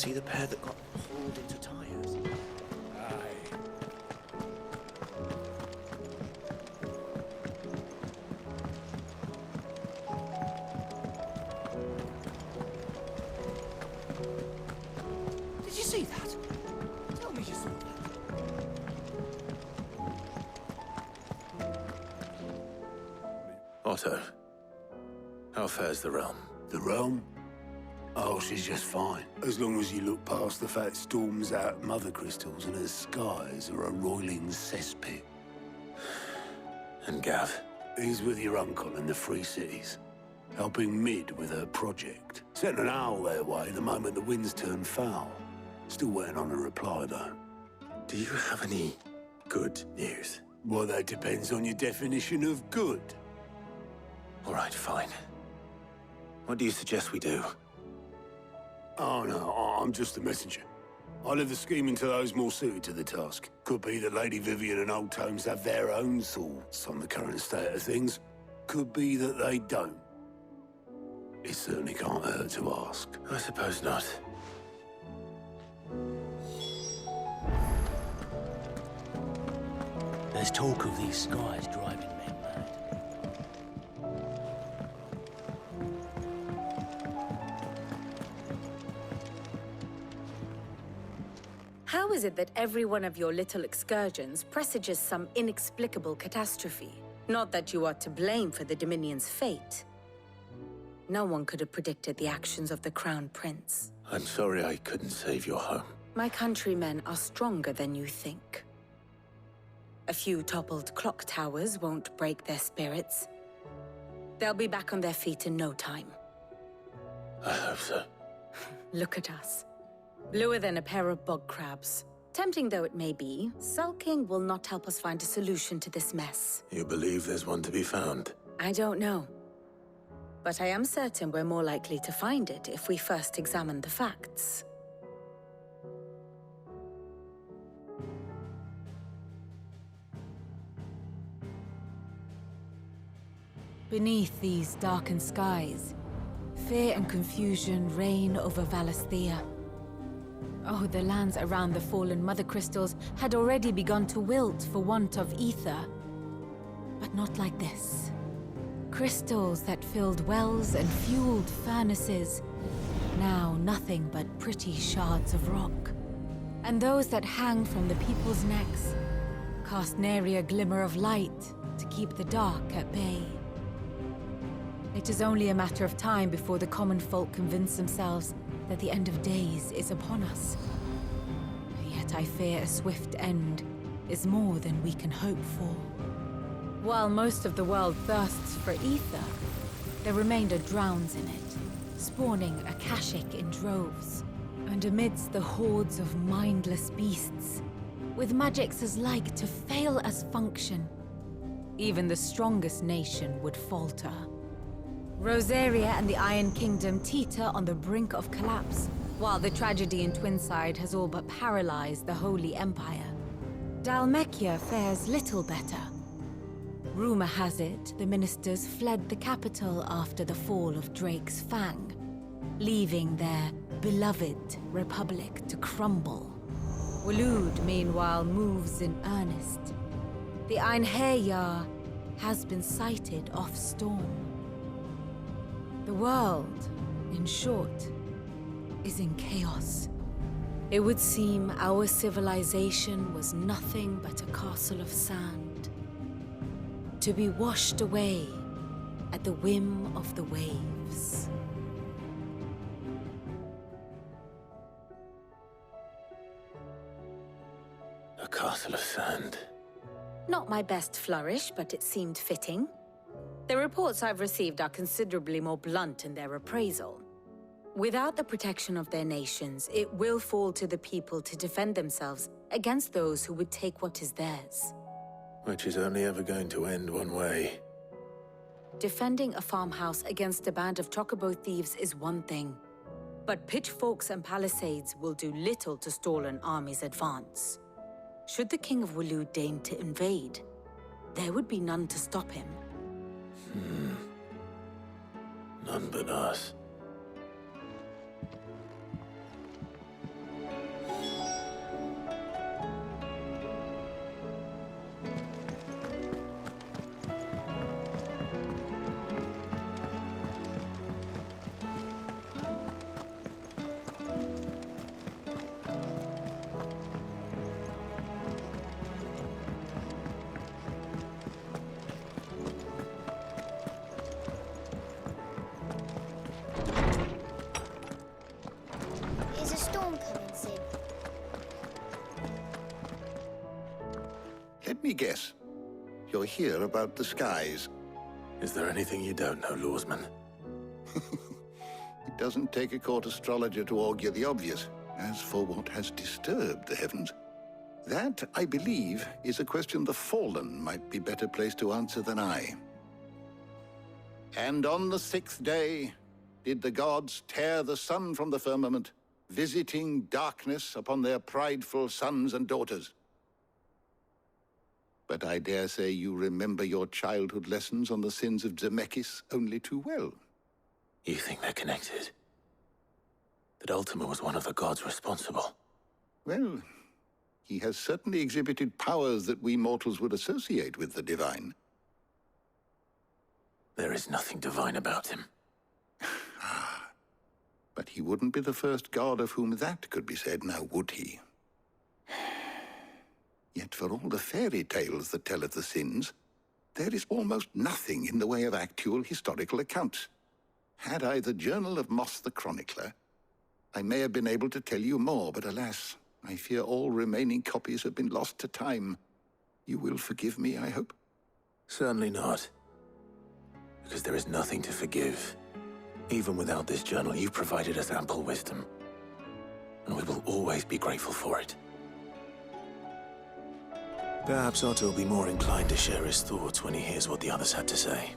see the pair that got hauled into tires? Aye. Did you see that? Tell me you saw that. Otto, how fares the realm? The realm? Oh, she's just fine. As long as you look past the fat storms out mother crystals and her skies are a roiling cesspit. And Gav? He's with your uncle in the Free Cities, helping Mid with her project. Sent an owl their way the moment the winds turned foul. Still waiting on a reply, though. Do you have any good news? Well, that depends on your definition of good. All right, fine. What do you suggest we do? Oh, no, I'm just a messenger. I'll leave the scheming to those more suited to the task. Could be that Lady Vivian and Old Tomes have their own thoughts on the current state of things. Could be that they don't. It certainly can't hurt to ask. I suppose not. There's talk of these skies driving men mad. How is it that every one of your little excursions presages some inexplicable catastrophe? Not that you are to blame for the Dominion's fate. No one could have predicted the actions of the Crown Prince. I'm sorry I couldn't save your home. My countrymen are stronger than you think. A few toppled clock towers won't break their spirits. They'll be back on their feet in no time. I hope so. Look at us. Bluer than a pair of bog crabs. Tempting though it may be, sulking will not help us find a solution to this mess. You believe there's one to be found? I don't know. But I am certain we're more likely to find it if we first examine the facts. Beneath these darkened skies, fear and confusion reign over Valisthea. Oh, the lands around the fallen mother crystals had already begun to wilt for want of ether. But not like this. Crystals that filled wells and fueled furnaces, now nothing but pretty shards of rock. And those that hang from the people's necks cast nary a glimmer of light to keep the dark at bay. It is only a matter of time before the common folk convince themselves that the end of days is upon us. Yet I fear a swift end is more than we can hope for. While most of the world thirsts for ether, the remainder drowns in it, spawning Akashic in droves. And amidst the hordes of mindless beasts, with magics as like to fail as function, even the strongest nation would falter. Rosaria and the Iron Kingdom teeter on the brink of collapse, while the tragedy in Twinside has all but paralyzed the Holy Empire. Dalmekia fares little better. Rumor has it the ministers fled the capital after the fall of Drake's Fang, leaving their beloved republic to crumble. Waloed, meanwhile, moves in earnest. The Einherjar has been sighted off-storm. The world, in short, is in chaos. It would seem our civilization was nothing but a castle of sand, to be washed away at the whim of the waves. A castle of sand. Not my best flourish, but it seemed fitting. The reports I've received are considerably more blunt in their appraisal. Without the protection of their nations, it will fall to the people to defend themselves against those who would take what is theirs. Which is only ever going to end one way. Defending a farmhouse against a band of chocobo thieves is one thing, but pitchforks and palisades will do little to stall an army's advance. Should the King of Waloed deign to invade, there would be none to stop him. None but us. me guess. You're here about the skies. Is there anything you don't know, Lawsman? It doesn't take a court astrologer to augur the obvious. As for what has disturbed the heavens, that, I believe, is a question the Fallen might be better placed to answer than I. And on the 6th day did the gods tear the sun from the firmament, visiting darkness upon their prideful sons and daughters. But I dare say you remember your childhood lessons on the sins of Zemeckis only too well. You think they're connected? That Ultima was one of the gods responsible? Well, he has certainly exhibited powers that we mortals would associate with the divine. There is nothing divine about him. But he wouldn't be the first god of whom that could be said, now would he? Yet for all the fairy tales that tell of the sins, there is almost nothing in the way of actual historical accounts. Had I the Journal of Moss the Chronicler, I may have been able to tell you more, but alas, I fear all remaining copies have been lost to time. You will forgive me, I hope? Certainly not. Because there is nothing to forgive. Even without this journal, you've provided us ample wisdom. And we will always be grateful for it. Perhaps Otto will be more inclined to share his thoughts when he hears what the others had to say.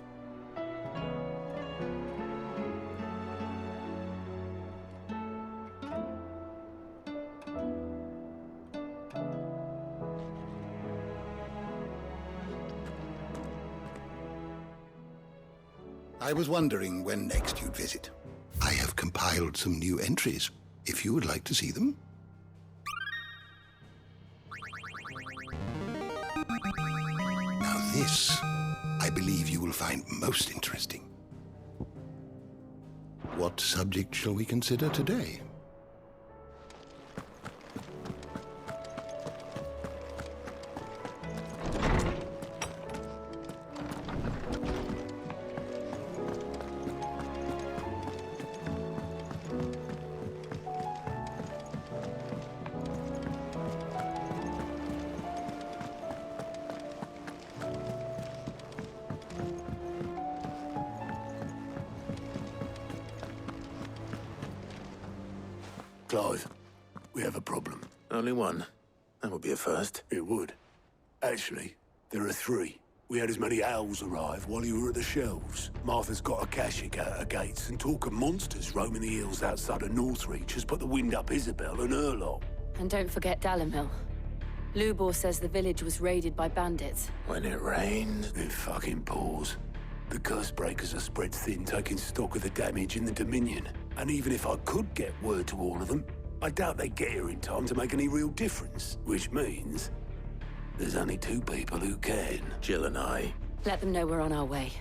I was wondering when next you'd visit. I have compiled some new entries, if you would like to see them. Now this, I believe you will find most interesting. What subject shall we consider today? Clive, we have a problem. Only one. That would be a first. It would. Actually, there are 3. We had as many owls arrive while you were at the shelves. Martha's got a Kashyyyk out her gates, and talk of monsters roaming the hills outside of Northreach has put the wind up Isabel and her lot. And don't forget Dalimil. Lubor says the village was raided by bandits. When it rained. It fucking pours. The curse breakers are spread thin, taking stock of the damage in the Dominion. And even if I could get word to all of them, I doubt they'd get here in time to make any real difference. Which means there's only 2 people who can. Jill and I. Let them know we're on our way.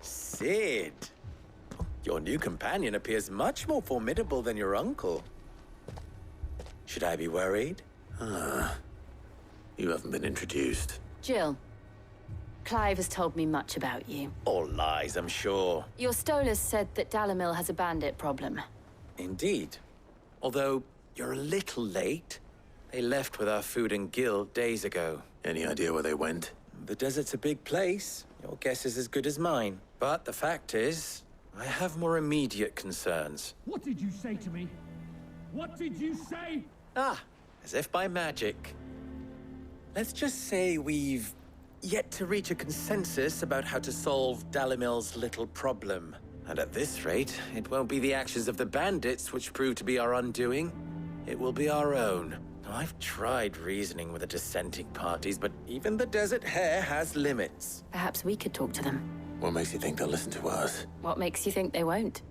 Sid, your new companion appears much more formidable than your uncle. Should I be worried? You haven't been introduced. Jill, Clive has told me much about you. All lies, I'm sure. Your Stolas said that Dalimil has a bandit problem. Indeed. Although, you're a little late. They left with our food and guild days ago. Any idea where they went? The desert's a big place. Your guess is as good as mine. But the fact is, I have more immediate concerns. What did you say to me? What did you say? Ah, as if by magic. Let's just say we've yet to reach a consensus about how to solve Dalimil's little problem. And at this rate, it won't be the actions of the bandits which prove to be our undoing. It will be our own. I've tried reasoning with the dissenting parties, but even the Desert Hare has limits. Perhaps we could talk to them. What makes you think they'll listen to us? What makes you think they won't?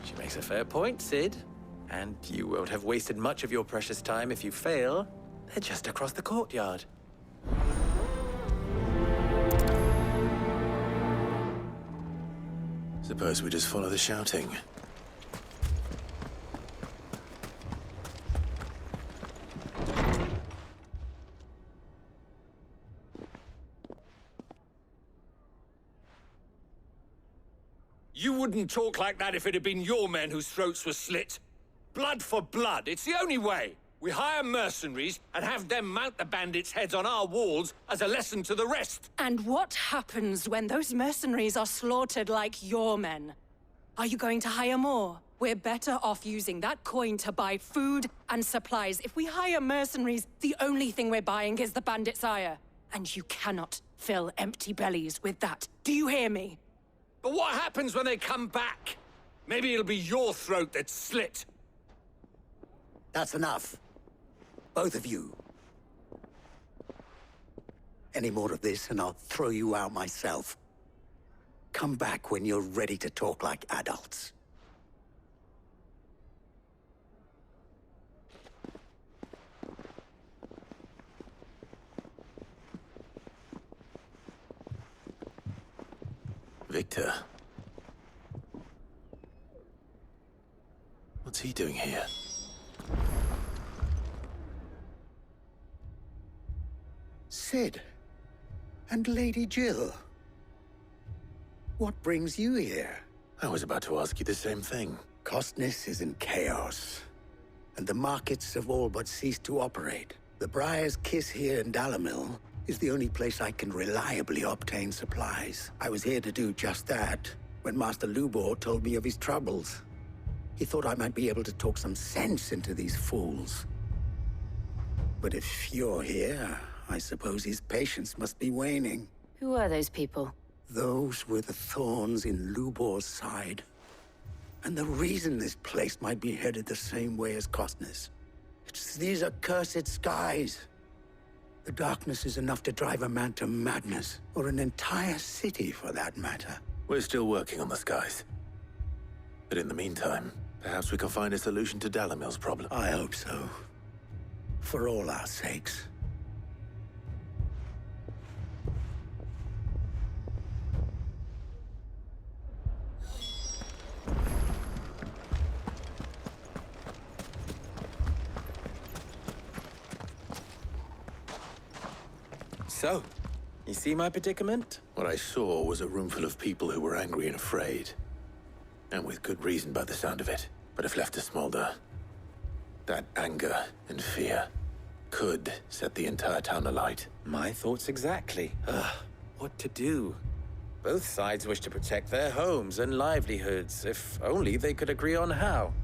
She makes a fair point, Sid. And you won't have wasted much of your precious time if you fail. They're just across the courtyard. Suppose we just follow the shouting. You wouldn't talk like that if it had been your men whose throats were slit. Blood for blood, it's the only way. We hire mercenaries and have them mount the bandits' heads on our walls as a lesson to the rest. And what happens when those mercenaries are slaughtered like your men? Are you going to hire more? We're better off using that coin to buy food and supplies. If we hire mercenaries, the only thing we're buying is the bandits' ire. And you cannot fill empty bellies with that. Do you hear me? But what happens when they come back? Maybe it'll be your throat that's slit. That's enough. Both of you. Any more of this and I'll throw you out myself. Come back when you're ready to talk like adults. Victor. What's he doing here? Sid. And Lady Jill. What brings you here? I was about to ask you the same thing. Costness is in chaos, and the markets have all but ceased to operate. The Briar's Kiss here in Dalimil is the only place I can reliably obtain supplies. I was here to do just that when Master Lubor told me of his troubles. He thought I might be able to talk some sense into these fools. But if you're here, I suppose his patience must be waning. Who are those people? Those were the thorns in Lubor's side. And the reason this place might be headed the same way as Costness. It's these accursed skies. The darkness is enough to drive a man to madness, or an entire city for that matter. We're still working on the skies. But in the meantime, perhaps we can find a solution to Dalimil's problem. I hope so. For all our sakes. So, you see my predicament? What I saw was a room full of people who were angry and afraid. And with good reason by the sound of it. But if left to smolder, that anger and fear could set the entire town alight. My thoughts exactly. What to do? Both sides wish to protect their homes and livelihoods, if only they could agree on how.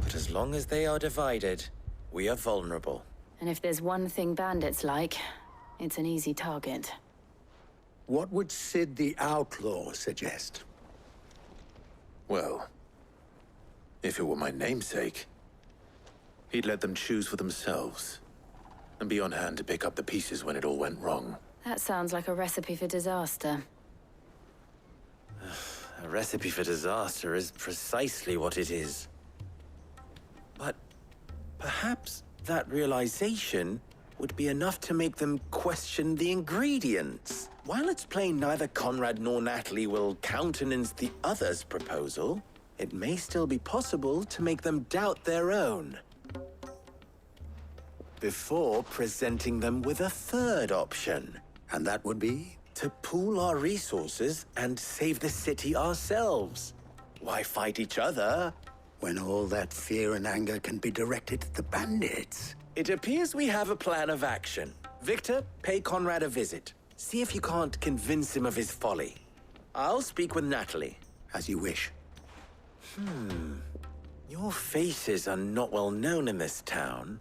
But as long as they are divided, we are vulnerable. And if there's one thing bandits like, it's an easy target. What would Sid the Outlaw suggest? Well, if it were my namesake, he'd let them choose for themselves and be on hand to pick up the pieces when it all went wrong. That sounds like a recipe for disaster. A recipe for disaster is precisely what it is. But perhaps that realization would be enough to make them question the ingredients. While it's plain neither Conrad nor Natalie will countenance the other's proposal, it may still be possible to make them doubt their own. Before presenting them with a third option. And that would be? To pool our resources and save the city ourselves. Why fight each other? When all that fear and anger can be directed at the bandits. It appears we have a plan of action. Victor, pay Conrad a visit. See if you can't convince him of his folly. I'll speak with Natalie. As you wish. Your faces are not well known in this town.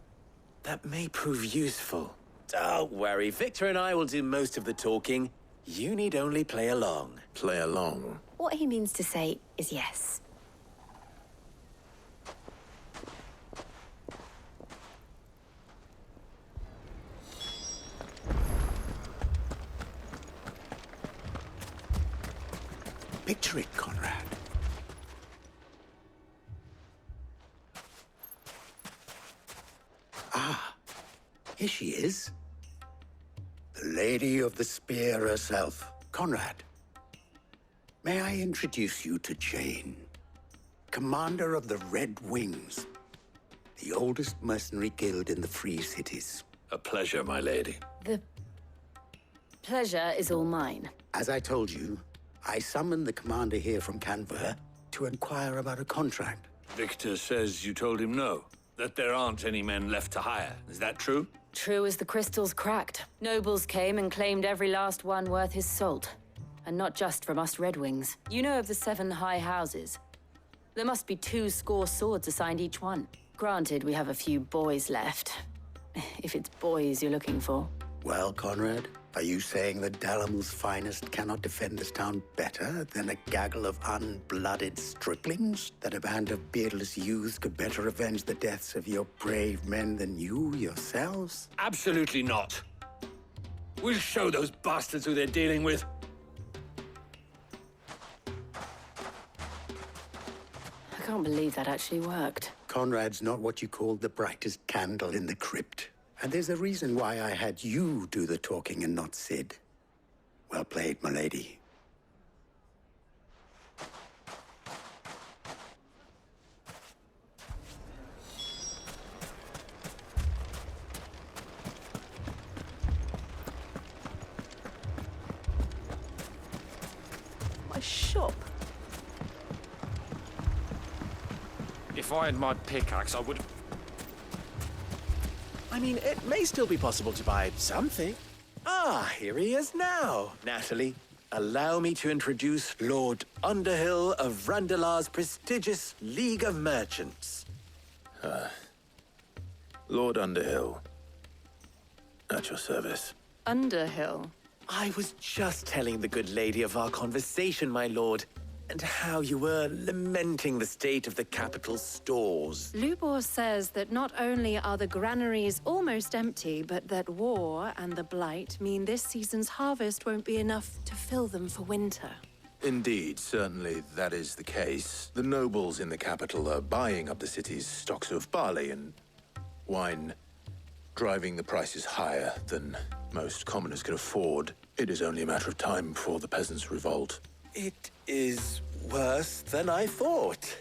That may prove useful. Don't worry, Victor and I will do most of the talking. You need only play along. Play along? What he means to say is yes. Picture it, Conrad. Ah, here she is. The Lady of the Spear herself. Conrad, may I introduce you to Jane, commander of the Red Wings, the oldest mercenary guild in the Free Cities. A pleasure, my lady. The pleasure is all mine. As I told you, I summoned the commander here from Canver to inquire about a contract. Victor says you told him no, that there aren't any men left to hire. Is that true? True as the crystals cracked. Nobles came and claimed every last one worth his salt. And not just from us Red Wings. You know of the 7 high houses. There must be 2 swords assigned each one. Granted, we have a few boys left. If it's boys you're looking for. Well, Conrad, are you saying that Dalamil's finest cannot defend this town better than a gaggle of unblooded striplings? That a band of beardless youths could better avenge the deaths of your brave men than you yourselves? Absolutely not. We'll show those bastards who they're dealing with. I can't believe that actually worked. Conrad's not what you call the brightest candle in the crypt. And there's a reason why I had you do the talking and not Sid. Well played, my lady. My shop. If I had my pickaxe, I would... I mean, it may still be possible to buy something. Ah, here he is now. Natalie, allow me to introduce Lord Underhill of Randalar's prestigious League of Merchants. Lord Underhill. At your service. Underhill. I was just telling the good lady of our conversation, my lord, and how you were lamenting the state of the capital's stores. Lubor says that not only are the granaries almost empty, but that war and the Blight mean this season's harvest won't be enough to fill them for winter. Indeed, certainly that is the case. The nobles in the capital are buying up the city's stocks of barley and wine, driving the prices higher than most commoners can afford. It is only a matter of time before the peasants revolt. It is worse than I thought.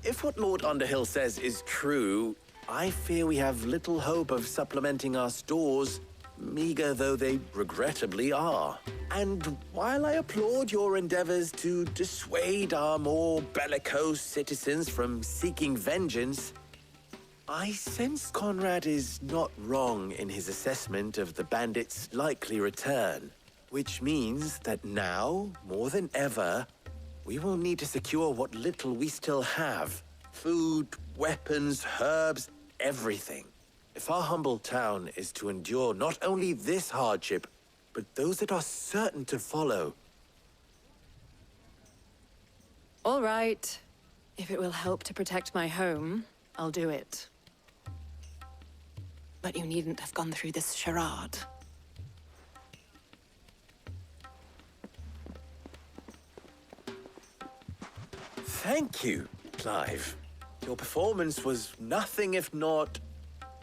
If what Lord Underhill says is true, I fear we have little hope of supplementing our stores, meager though they regrettably are. And while I applaud your endeavors to dissuade our more bellicose citizens from seeking vengeance, I sense Conrad is not wrong in his assessment of the bandits' likely return. Which means that now, more than ever, we will need to secure what little we still have. Food, weapons, herbs, everything. If our humble town is to endure not only this hardship, but those that are certain to follow. All right. If it will help to protect my home, I'll do it. But you needn't have gone through this charade. Thank you, Clive. Your performance was nothing if not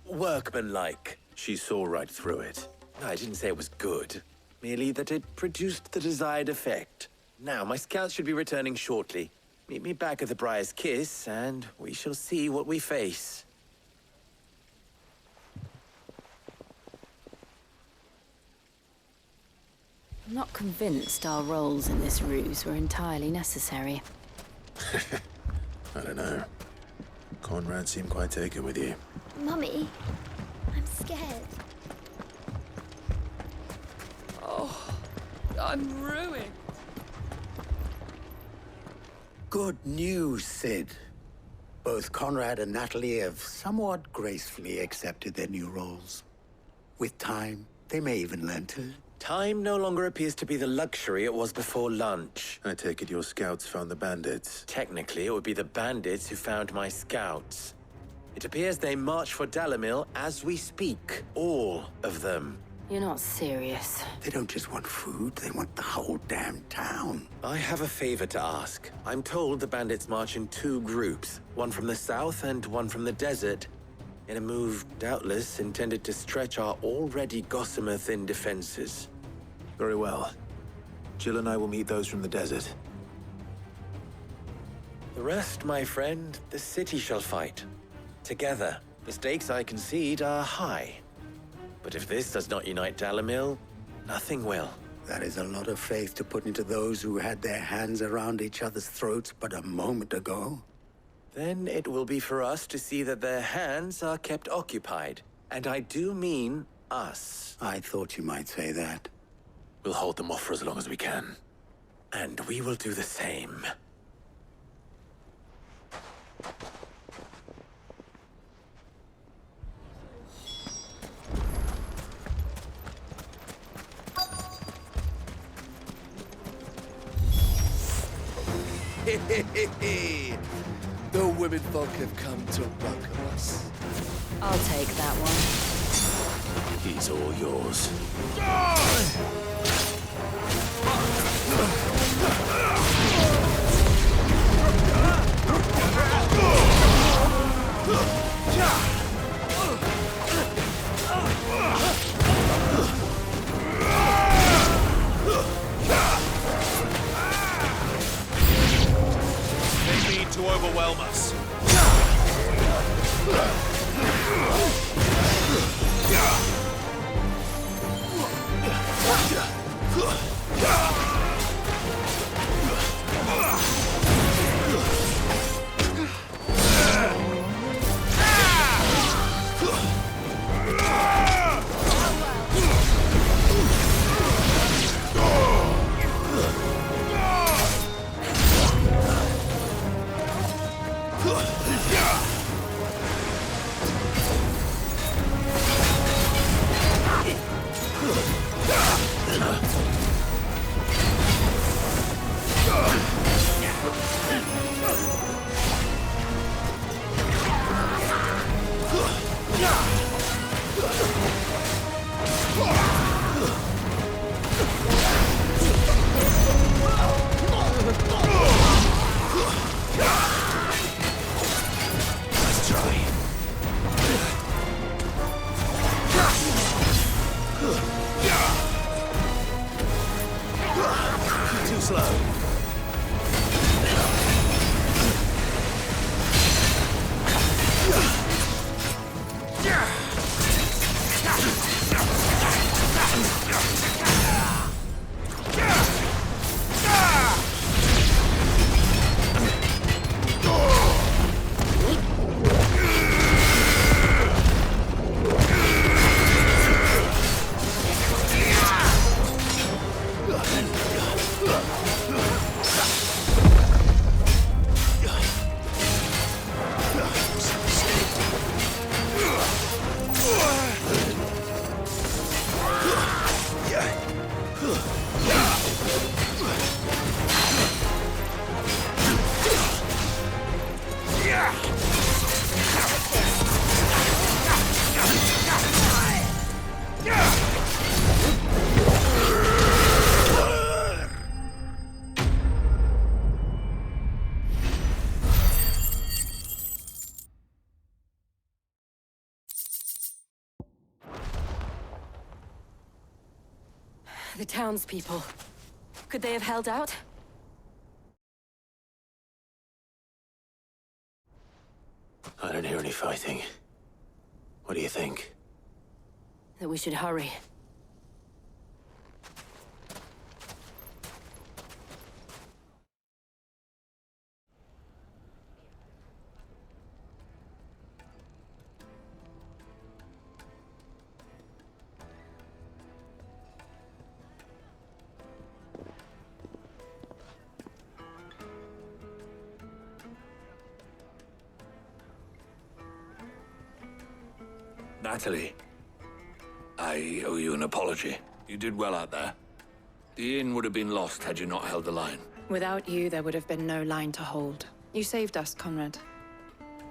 workmanlike. She saw right through it. I didn't say it was good, merely that it produced the desired effect. Now, my scouts should be returning shortly. Meet me back at the Briar's Kiss, and we shall see what we face. I'm not convinced our roles in this ruse were entirely necessary. I don't know. Conrad seemed quite taken with you. Mummy, I'm scared. Oh, I'm ruined. Good news, Sid. Both Conrad and Natalie have somewhat gracefully accepted their new roles. With time, they may even learn to... Time no longer appears to be the luxury it was before lunch. I take it your scouts found the bandits. Technically, it would be the bandits who found my scouts. It appears they march for Dalamil as we speak. All of them. You're not serious. They don't just want food, they want the whole damn town. I have a favor to ask. I'm told the bandits march in 2 groups, one from the south and one from the desert, in a move doubtless intended to stretch our already gossamer-thin defenses. Very well. Jill and I will meet those from the desert. The rest, my friend, the city shall fight. Together. The stakes, I concede, are high. But if this does not unite Dalamil, nothing will. That is a lot of faith to put into those who had their hands around each other's throats but a moment ago. Then it will be for us to see that their hands are kept occupied. And I do mean us. I thought you might say that. We'll hold them off for as long as we can. And we will do the same. The women folk have come to welcome us. I'll take that one. He's all yours. They need to overwhelm us. The townspeople. Could they have held out? I don't hear any fighting. What do you think? That we should hurry. Natalie, I owe you an apology. You did well out there. The inn would have been lost had you not held the line. Without you, there would have been no line to hold. You saved us, Conrad.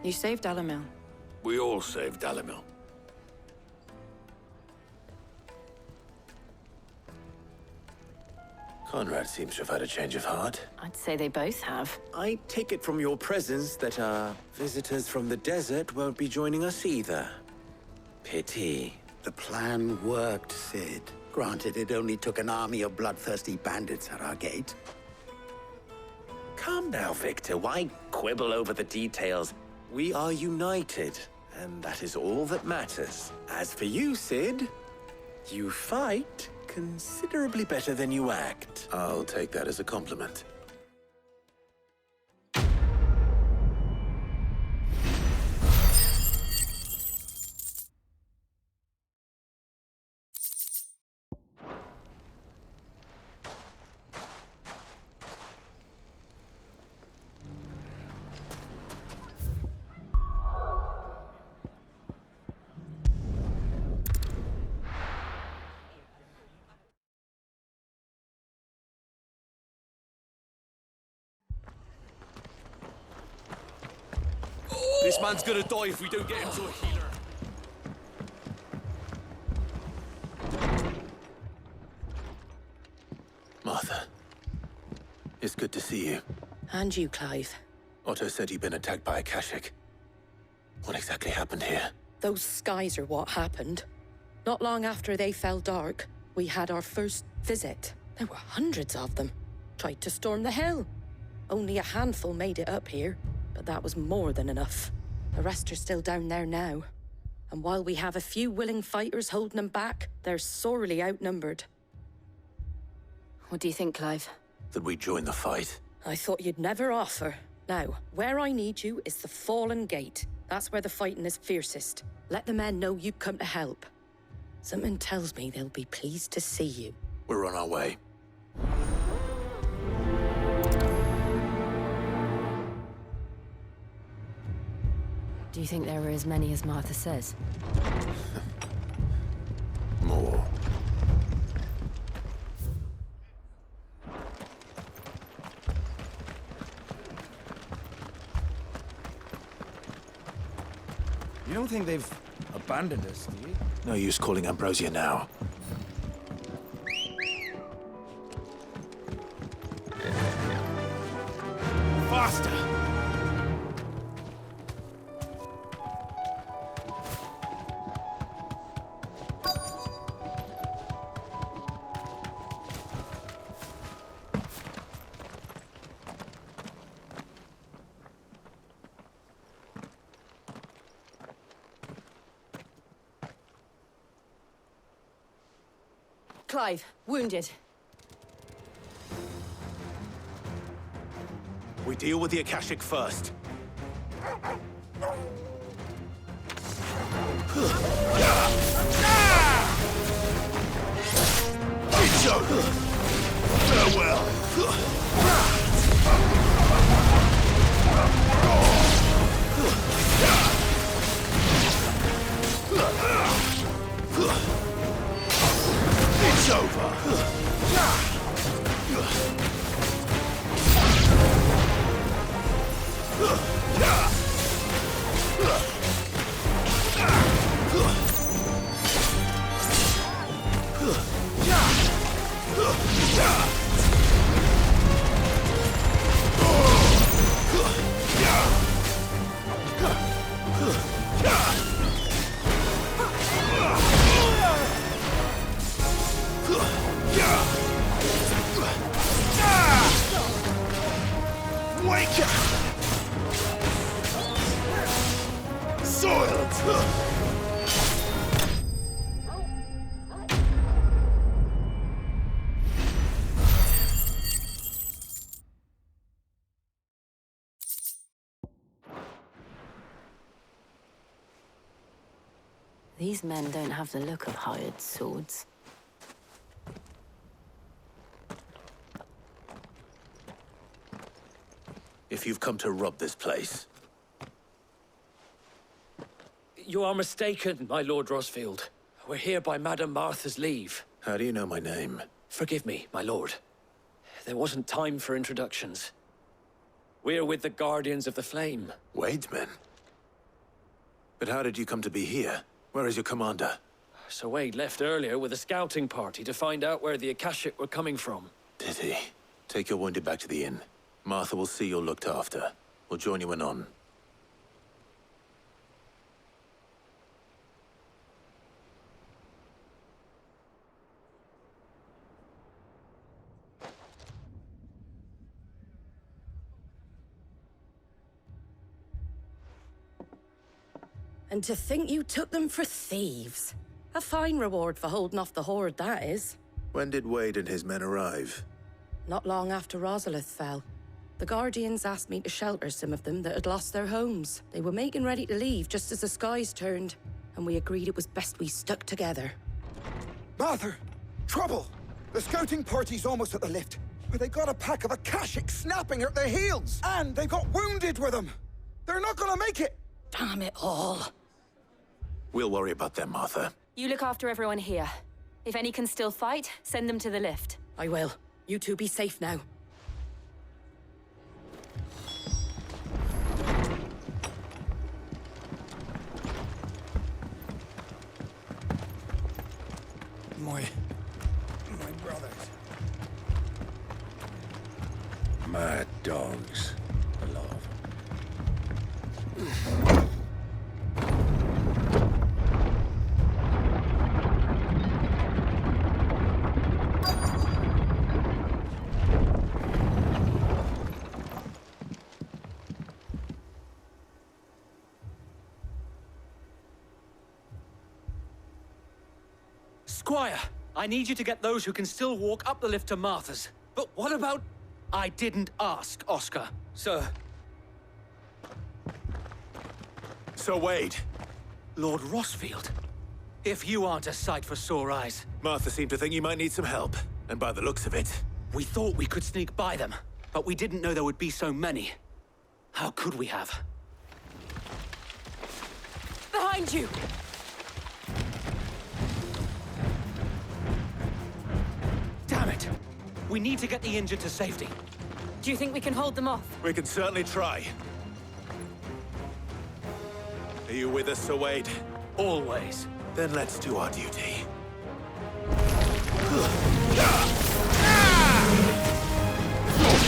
You saved Dalamil. We all saved Dalamil. Conrad seems to have had a change of heart. I'd say they both have. I take it from your presence that our visitors from the desert won't be joining us either. Pity. The plan worked, Sid. Granted, it only took an army of bloodthirsty bandits at our gate. Calm now, Victor. Why quibble over the details? We are united, and that is all that matters. As for you, Sid, you fight considerably better than you act. I'll take that as a compliment. This man's gonna die if we don't get him to a healer. Martha, it's good to see you. And you, Clive. Otto said you'd been attacked by a Akashic. What exactly happened here? Those skies are what happened. Not long after they fell dark, we had our first visit. There were hundreds of them. Tried to storm the hill. Only a handful made it up here, but that was more than enough. The rest are still down there now. And while we have a few willing fighters holding them back, they're sorely outnumbered. What do you think, Clive? That we join the fight? I thought you'd never offer. Now, where I need you is the Fallen Gate. That's where the fighting is fiercest. Let the men know you come to help. Something tells me they'll be pleased to see you. We're on our way. Do you think there were as many as Martha says? More. You don't think they've abandoned us, do you? No use calling Ambrosia now. Faster! Clive, wounded. We deal with the Akashic first. It's over. Farewell. It's over. Wake up! Soiled! These men don't have the look of hired swords. If you've come to rob this place, You are mistaken, my Lord Rosfield. We're here by Madame Martha's leave. how do you know my name? Forgive me, my lord. There wasn't time for introductions. We're with the Guardians of the Flame. Wade's men? But how did you come to be here? Where is your commander? Sir Wade left earlier with a scouting party to find out where the Akashic were coming from. Did he? Take your wounded back to the inn. Martha will see you're looked after. We'll join you anon. And to think you took them for thieves. A fine reward for holding off the horde, that is. When did Wade and his men arrive? Not long after Rosalith fell. The Guardians asked me to shelter some of them that had lost their homes. They were making ready to leave just as the skies turned, and we agreed it was best we stuck together. Martha! Trouble! The scouting party's almost at the lift, but they got a pack of Akashic snapping at their heels! And they got wounded with them! They're not gonna make it! Damn it all. We'll worry about them, Martha. You look after everyone here. If any can still fight, send them to the lift. I will. You two be safe now. My brothers. Mad dogs. I love. Squire, I need you to get those who can still walk up the lift to Martha's. But what about... I didn't ask, Oscar. Sir. Sir Wade. Lord Rossfield. If you aren't a sight for sore eyes. Martha seemed to think you might need some help. And by the looks of it... We thought we could sneak by them, but we didn't know there would be so many. How could we have? Behind you! Damn it! We need to get the injured to safety. Do you think we can hold them off? We can certainly try. Are you with us, Sir Wade? Always. Then let's do our duty.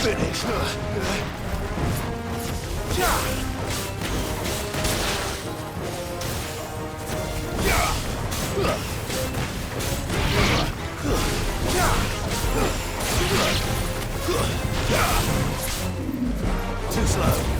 Finish. Too slow.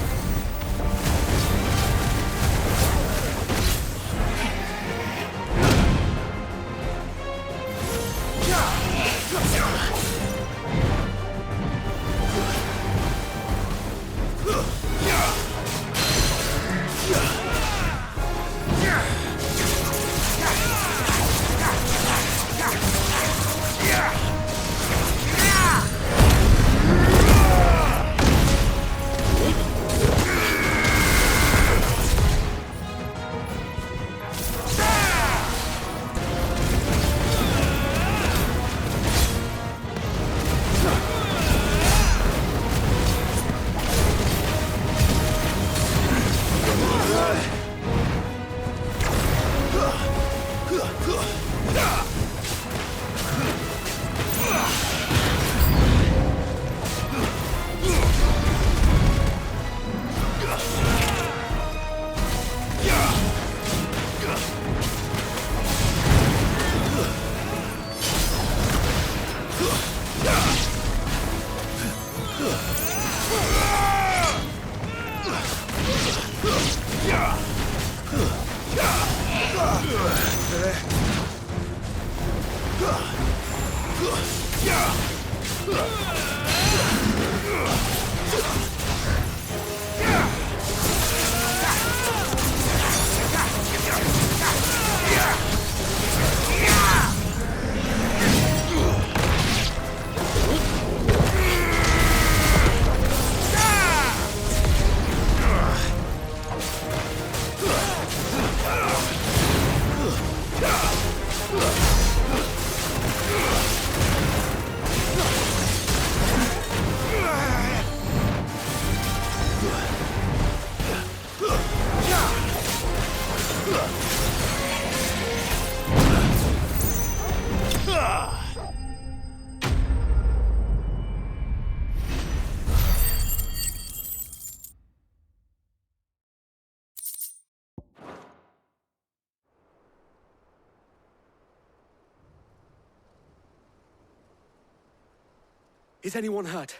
Is anyone hurt?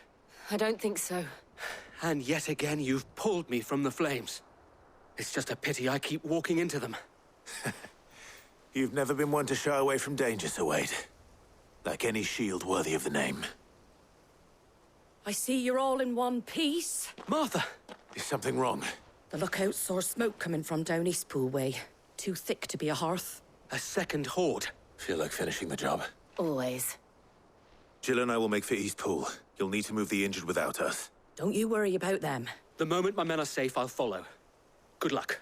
I don't think so. And yet again, you've pulled me from the flames. It's just a pity I keep walking into them. You've never been one to shy away from danger, Sir Wade. Like any shield worthy of the name. I see you're all in one piece. Martha! Is something wrong? The lookout saw smoke coming from down Eastpool way. Too thick to be a hearth. A second horde. Feel like finishing the job. Always. Jill and I will make for Eastpool. You'll need to move the injured without us. Don't you worry about them. The moment my men are safe, I'll follow. Good luck.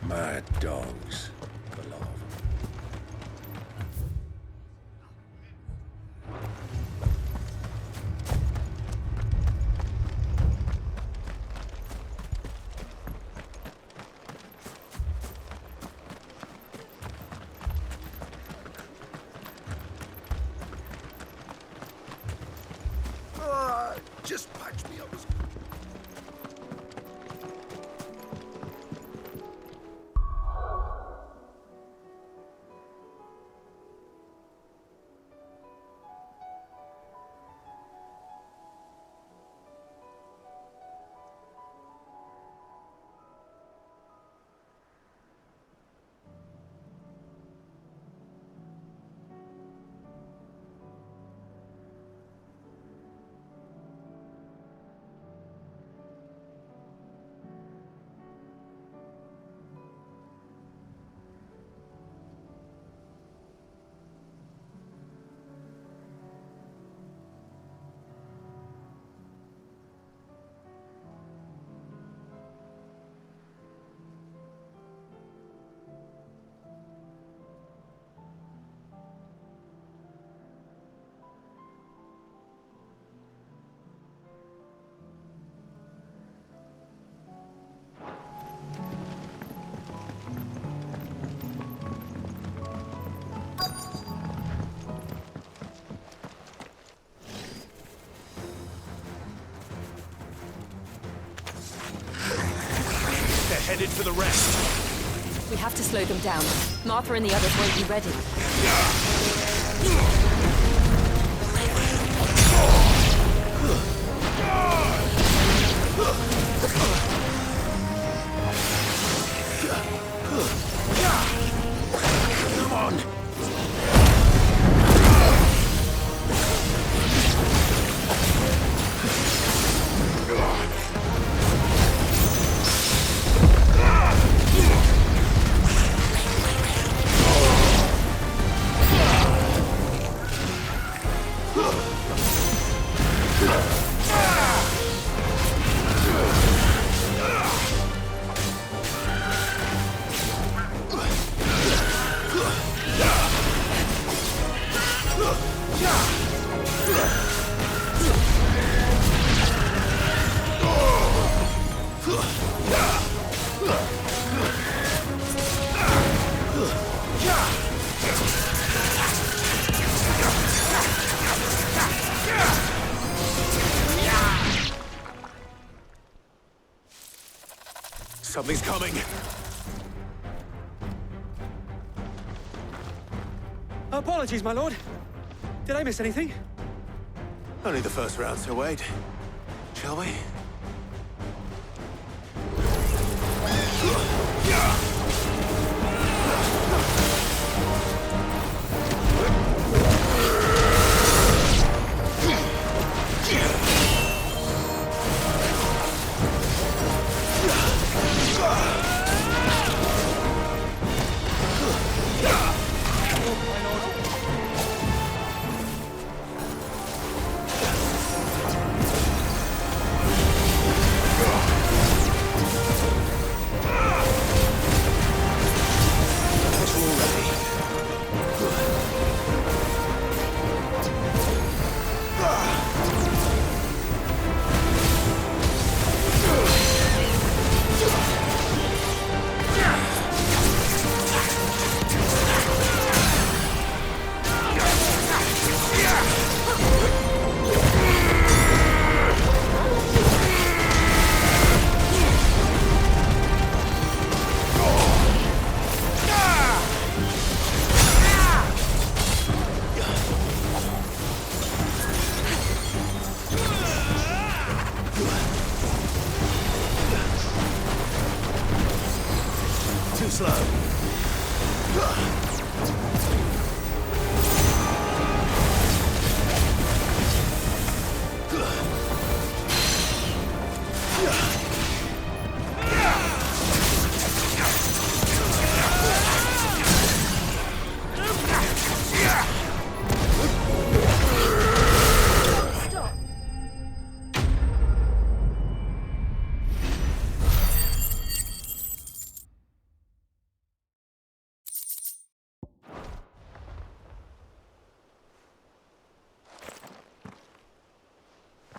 Mad dogs. The lot of them. Just patch me up. Headed for the rest. We have to slow them down. Martha and the others won't be ready. Come on! Something's coming. Apologies, my lord. Did I miss anything? Only the first round, Sir Wade. Shall we?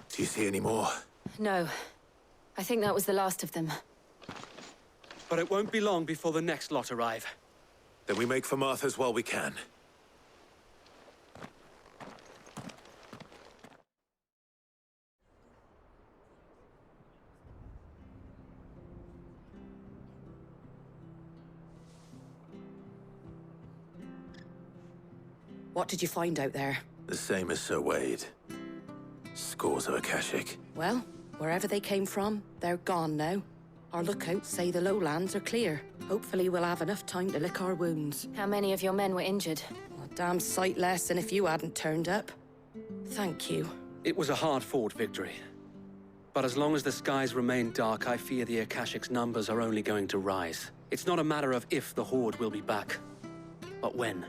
Do you see any more? No. I think that was the last of them. But it won't be long before the next lot arrive. Then we make for Martha's while we can. What did you find out there? The same as Sir Wade. Scores of Akashic. Well, wherever they came from, they're gone now. Our lookouts say the lowlands are clear. Hopefully we'll have enough time to lick our wounds. How many of your men were injured? A damn sight less than if you hadn't turned up. Thank you. It was a hard-fought victory. But as long as the skies remain dark, I fear the Akashic's numbers are only going to rise. It's not a matter of if the Horde will be back, but when.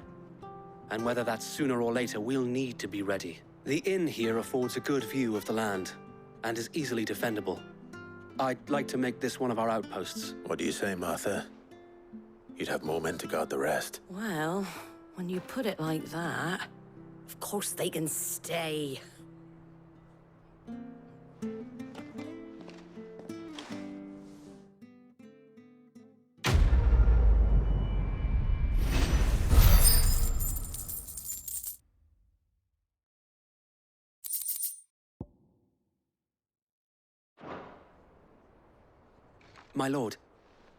And whether that's sooner or later, we'll need to be ready. The inn here affords a good view of the land, and is easily defendable. I'd like to make this one of our outposts. What do you say, Martha? You'd have more men to guard the rest. Well, when you put it like that, of course they can stay. My lord,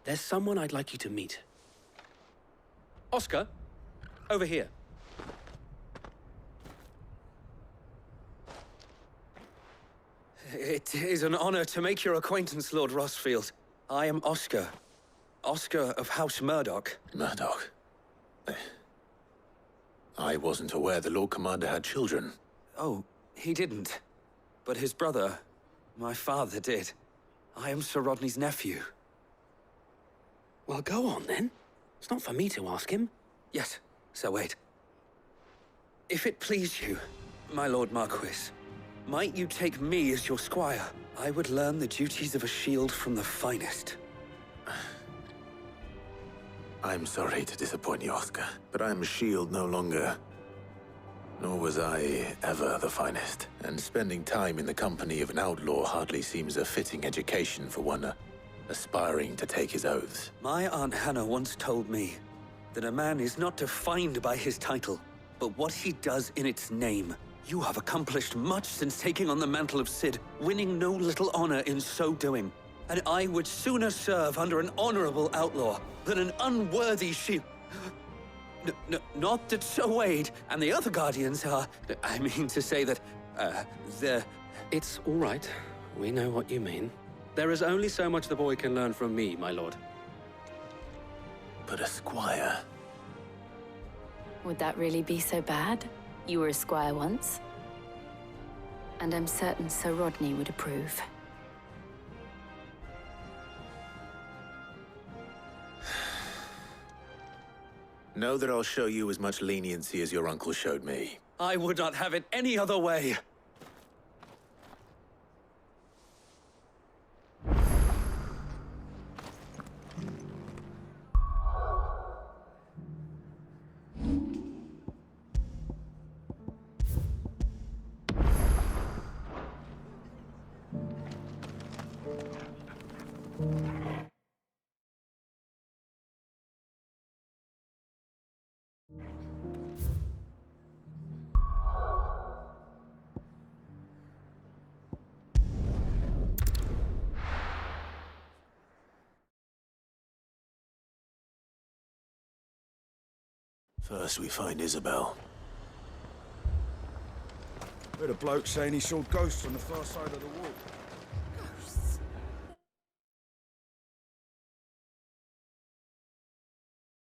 there's someone I'd like you to meet. Oscar, over here. It is an honor to make your acquaintance, Lord Rossfield. I am Oscar. Oscar of House Murdoch. Murdoch? I wasn't aware the Lord Commander had children. Oh, he didn't. But his brother, my father, did. I am Sir Rodney's nephew. Well, go on, then. It's not for me to ask him. Yes, Sir Wade. If it please you, my Lord Marquis, might you take me as your squire? I would learn the duties of a shield from the finest. I'm sorry to disappoint you, Oscar, but I'm a shield no longer. Nor was I ever the finest. And spending time in the company of an outlaw hardly seems a fitting education for one aspiring to take his oaths. My Aunt Hannah once told me that a man is not defined by his title, but what he does in its name. You have accomplished much since taking on the mantle of Cid, winning no little honor in so doing. And I would sooner serve under an honorable outlaw than an unworthy shield. Not that Sir Wade and the other Guardians are... I mean to say that, they're... It's all right. We know what you mean. There is only so much the boy can learn from me, my lord. But a squire... Would that really be so bad? You were a squire once. And I'm certain Sir Rodney would approve. Know that I'll show you as much leniency as your uncle showed me. I would not have it any other way. First we find Isabel. Heard a bloke saying he saw ghosts on the far side of the wall.